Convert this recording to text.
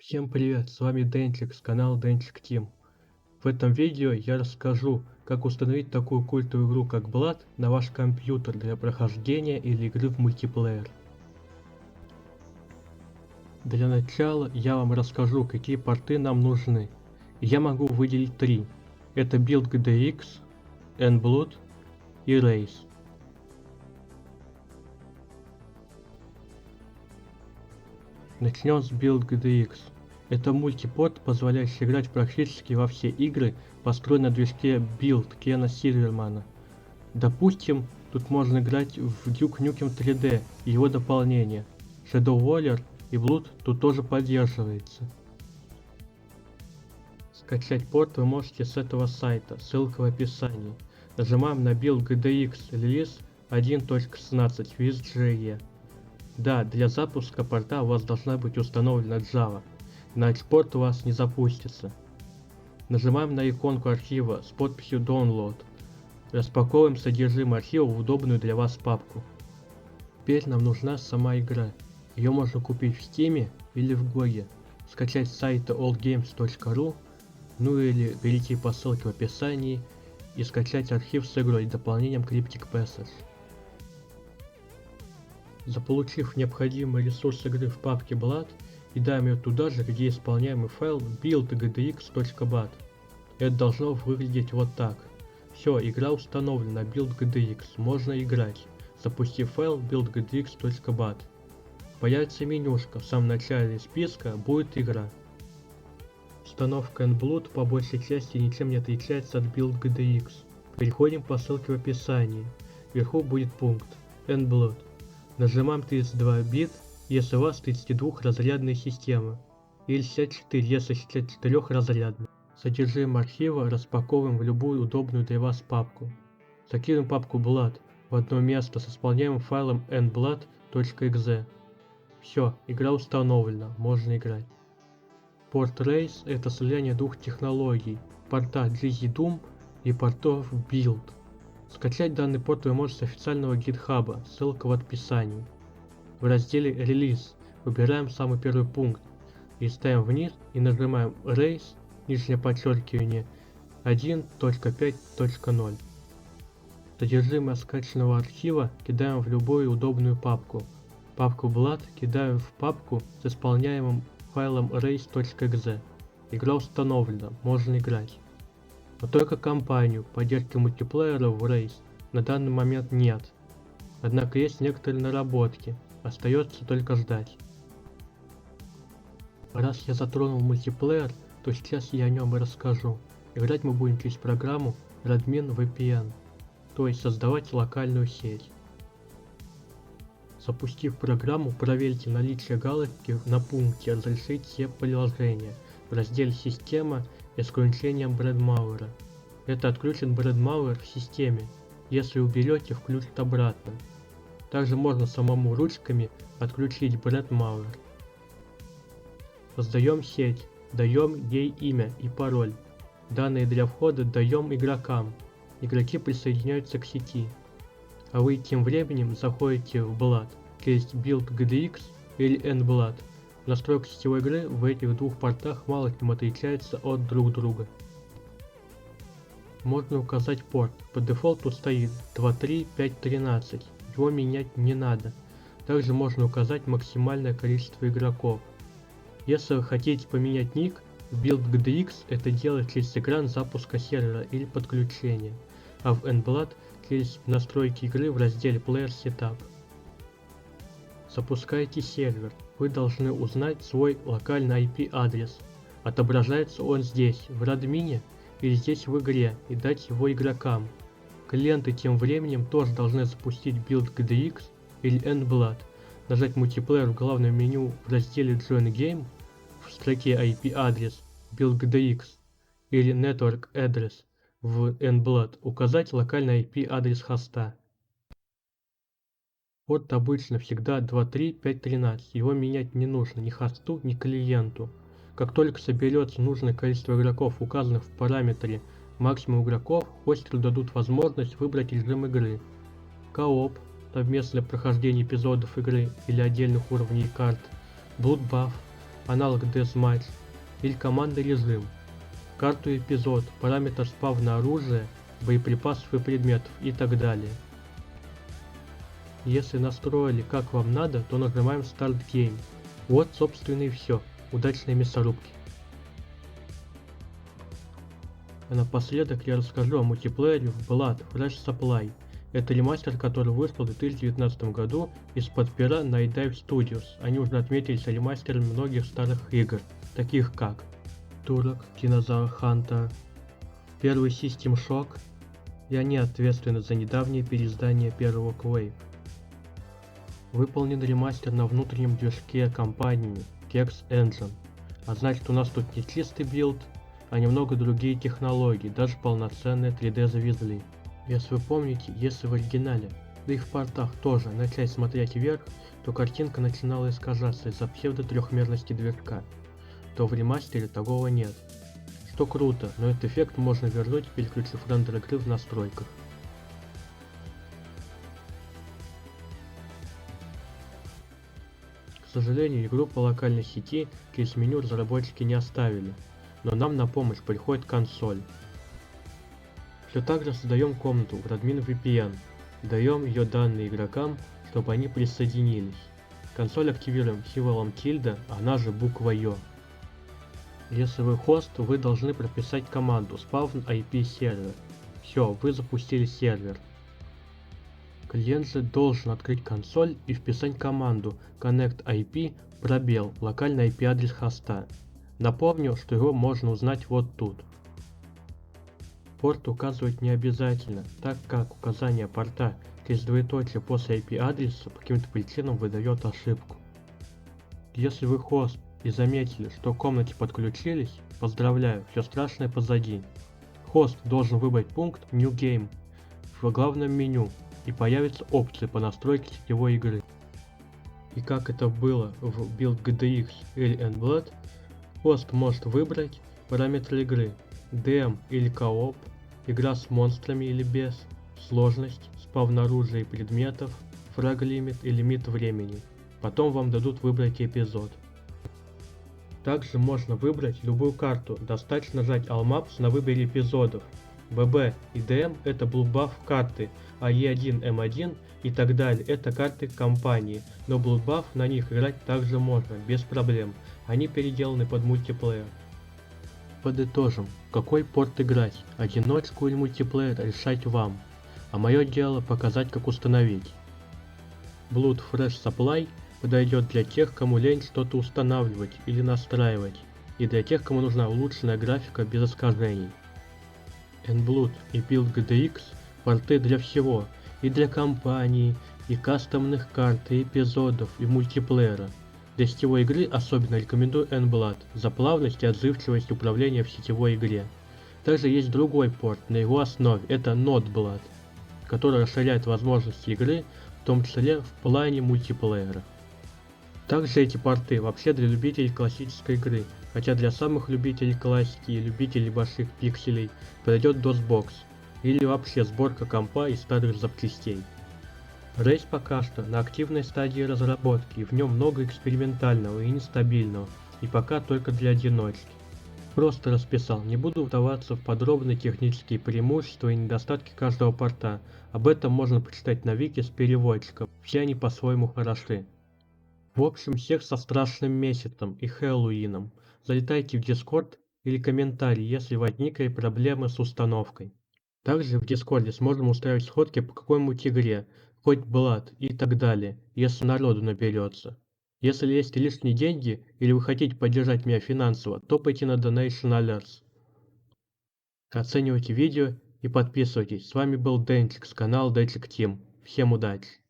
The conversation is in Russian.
Всем привет, с вами Денчик с канала Денчик Тим. В этом видео я расскажу, как установить такую культовую игру как Blood на ваш компьютер для прохождения или игры в мультиплеер. Для начала я вам расскажу, какие порты нам нужны. Я могу выделить три. Это Build GDX, Nblood и Race. Начнем с Build GDX. Это мультипорт, позволяющий играть практически во все игры, построенные на движке Build Кена Сильвермана. Допустим, тут можно играть в Duke Nukem 3D и его дополнения. Shadow Warrior и Blood тут тоже поддерживается. Скачать порт вы можете с этого сайта, ссылка в описании. Нажимаем на Build GDX Release 1.16 WizJE. Да, для запуска порта у вас должна быть установлена Java, иначе порт у вас не запустится. Нажимаем на иконку архива с подписью Download. Распаковываем содержимое архива в удобную для вас папку. Теперь нам нужна сама игра. Ее можно купить в Steam или в GOG, скачать с сайта oldgames.ru, ну или перейти по ссылке в описании и скачать архив с игрой и дополнением Cryptic Passage. Заполучив необходимый ресурс игры в папке Blood, кидаем ее туда же, где исполняемый файл build.gdx.bat. Это должно выглядеть вот так. Все, игра установлена на Build GDX, можно играть, запустив файл build.gdx.bat. Появится менюшка, в самом начале списка будет игра. Установка Nblood по большей части ничем не отличается от Build GDX. Переходим по ссылке в описании. Вверху будет пункт Nblood. Нажимаем 32 бит, если у вас 32 разрядная система, или 64, если 64 разрядная. Содержимое архива распаковываем в любую удобную для вас папку. Закидываем папку Blood в одно место с исполняемым файлом nblood.exe. Все, игра установлена, можно играть. Порт Race — это слияние двух технологий, порта GZDoom и портов Build. Скачать данный порт вы можете с официального GitHub, ссылка в описании. В разделе Release выбираем самый первый пункт, листаем вниз и нажимаем Race, нижнее подчеркивание 1.5.0. Содержимое скачанного архива кидаем в любую удобную папку. Папку Blood кидаем в папку с исполняемым файлом race.exe. Игра установлена, можно играть. Но только кампанию поддержки мультиплеера в Race на данный момент нет. Однако есть некоторые наработки, остается только ждать. Раз я затронул мультиплеер, то сейчас я о нем и расскажу. Играть мы будем через программу Radmin VPN, то есть создавать локальную сеть. Запустив программу, проверьте наличие галочки на пункте «Разрешить все приложения» в разделе «Система» и с включением Брэдмауэра. Это отключит Брэдмауэр в системе. Если уберете, включит обратно. Также можно самому ручками отключить Брэдмауэр. Создаем сеть, даем ей имя и пароль. Данные для входа даем игрокам. Игроки присоединяются к сети. А вы тем временем заходите в Blood через Build GDX или Nblood. Настройка сетевой игры в этих двух портах мало чем отличается от друг друга. Можно указать порт. По дефолту стоит 2.3.5.13. Его менять не надо. Также можно указать максимальное количество игроков. Если вы хотите поменять ник, в Build GDX это делать через экран запуска сервера или подключения, а в Nblood через настройки игры в разделе Player Setup. Запускаете сервер. Вы должны узнать свой локальный IP адрес. Отображается он здесь, в Radmin, или здесь в игре, и дать его игрокам. Клиенты тем временем тоже должны запустить Build GDX или Nblood, нажать мультиплеер в главном меню в разделе Join Game, в строке IP адрес Build GDX или Network Address в Nblood указать локальный IP адрес хоста. Порт обычно всегда 2.3.5.13, его менять не нужно ни хосту, ни клиенту. Как только соберется нужное количество игроков, указанных в параметре максимум игроков, хостеру дадут возможность выбрать режим игры. Кооп, совместное прохождение эпизодов игры или отдельных уровней карт, Bloodbath, аналог Deathmatch, или командный режим, карту эпизод, параметр спавна оружия, боеприпасов и предметов и так далее. Если настроили как вам надо, то нажимаем Start Game. Вот собственно и все. Удачной мясорубки. А напоследок я расскажу о мультиплеере в Blood Fresh Supply. Это ремастер, который вышел в 2019 году из-под пера Night Dive Studios. Они уже отметились ремастерами многих старых игр, таких как Турок, Dinosaur Hunter, первый System Shock, и они ответственны за недавнее переиздание первого Quake. Выполнен ремастер на внутреннем движке компании Kex Engine, а значит у нас тут не чистый билд, а немного другие технологии, даже полноценные 3D завезли. Если вы помните, если в оригинале, да и в портах тоже начать смотреть вверх, то картинка начинала искажаться из-за псевдо-трехмерности движка, то в ремастере такого нет. Что круто, но этот эффект можно вернуть, переключив рендер игры в настройках. К сожалению, игру по локальной сети через меню разработчики не оставили, но нам на помощь приходит консоль. Все так же создаем комнату в Admin VPN, даем ее данные игрокам, чтобы они присоединились. Консоль активируем символом тильда, она же буква Ё. Если вы хост, то вы должны прописать команду spawn IP сервер. Все, вы запустили сервер. Клиент же должен открыть консоль и вписать команду connect IP пробел локальный IP адрес хоста. Напомню, что его можно узнать вот тут. Порт указывать не обязательно, так как указание порта через двоеточие после IP адреса по каким-то причинам выдает ошибку. Если вы хост и заметили, что к комнате подключились, поздравляю, все страшное позади. Хост должен выбрать пункт New Game в главном меню, и появится опция по настройке сетевой игры. И как это было в Build GDX или N-Blood, хост может выбрать параметры игры, DM или кооп, игра с монстрами или без, сложность, спавн оружия и предметов, фраг лимит и лимит времени. Потом вам дадут выбрать эпизод. Также можно выбрать любую карту, достаточно нажать All Maps на выборе эпизодов. BB и DM это Blue Buff карты, а E1, M1 и так далее это карты компании, но Blue Buff на них играть также можно, без проблем, они переделаны под мультиплеер. Подытожим, какой порт играть, одиночку или мультиплеер решать вам, а мое дело показать как установить. Blood Fresh Supply подойдет для тех, кому лень что-то устанавливать или настраивать, и для тех, кому нужна улучшенная графика без искажений. N-Blood и Build GDX порты для всего, и для компаний, и кастомных карт, и эпизодов, и мультиплеера. Для сетевой игры особенно рекомендую N-Blood за плавность и отзывчивость управления в сетевой игре. Также есть другой порт на его основе, это Node-Blood, который расширяет возможности игры, в том числе в плане мультиплеера. Также эти порты вообще для любителей классической игры, хотя для самых любителей классики и любителей больших пикселей подойдет DOSBox или вообще сборка компа из старых запчастей. Рейс пока что на активной стадии разработки, и в нем много экспериментального и нестабильного, и пока только для одиночки. Просто расписал, не буду вдаваться в подробные технические преимущества и недостатки каждого порта, об этом можно почитать на вики с переводчиком, все они по-своему хороши. В общем, всех со страшным месяцем и Хэллоуином. Залетайте в Discord или комментарий, если возникли проблемы с установкой. Также в Дискорде сможем устраивать сходки по какой-нибудь игре, хоть Blood и так далее, если народу наберется. Если есть лишние деньги или вы хотите поддержать меня финансово, то пойти на Donation Alerts. Оценивайте видео и подписывайтесь. С вами был Денчик с канала Денчик Team. Всем удачи!